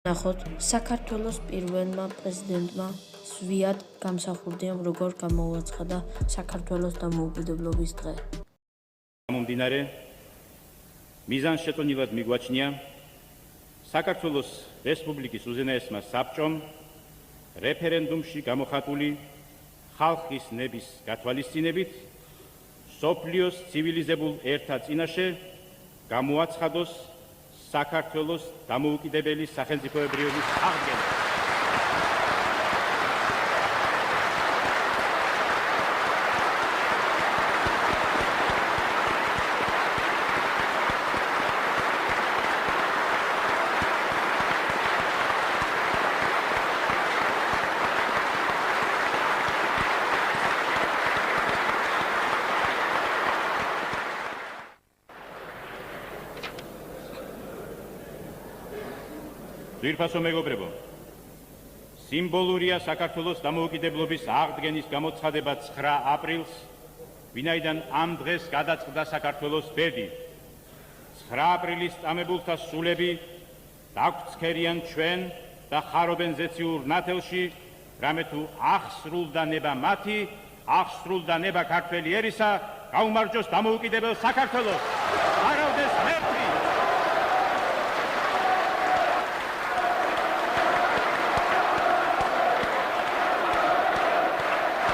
ნახოთ, საქართველოს პირველმა პრეზიდენტმა სვიად გამსახურდიამ როგორ გამოუაცხადა საქართველოს დამოუკიდებლობის დღე. გამომდინარე, მიზანშეწონილად მიგვაჩნია საქართველოს რესპუბლიკის უზენაესმა საბჭომ რეფერენდუმში გამოხატული ხალხის ნების გათვალისწინებით სოფლიოს ცივილიზებულ ერთა წინაშე გამოაცხადოს საქართველოს დამოუკიდებელი სახელმწიფოებრიობის აღდგენა. ძვირფასო მეგობრებო, სიმბოლურია საქართველოს დამოუკიდებლობის აღდგენის გამოცხადება 9 აპრილს, ვინაიდან ამ დღეს გადაწყდა საქართველოს ბედი. 9 აპრილის წამებულთა სულები დაგვცქერიან ჩვენ და ხარობენ ზეციურ ნათელში, რამე თუ აღსრულდა ნება მათი, აღსრულდა ნება ქართველი ერისა, გაუმარჯოს დამოუკიდებელ საქართველოს.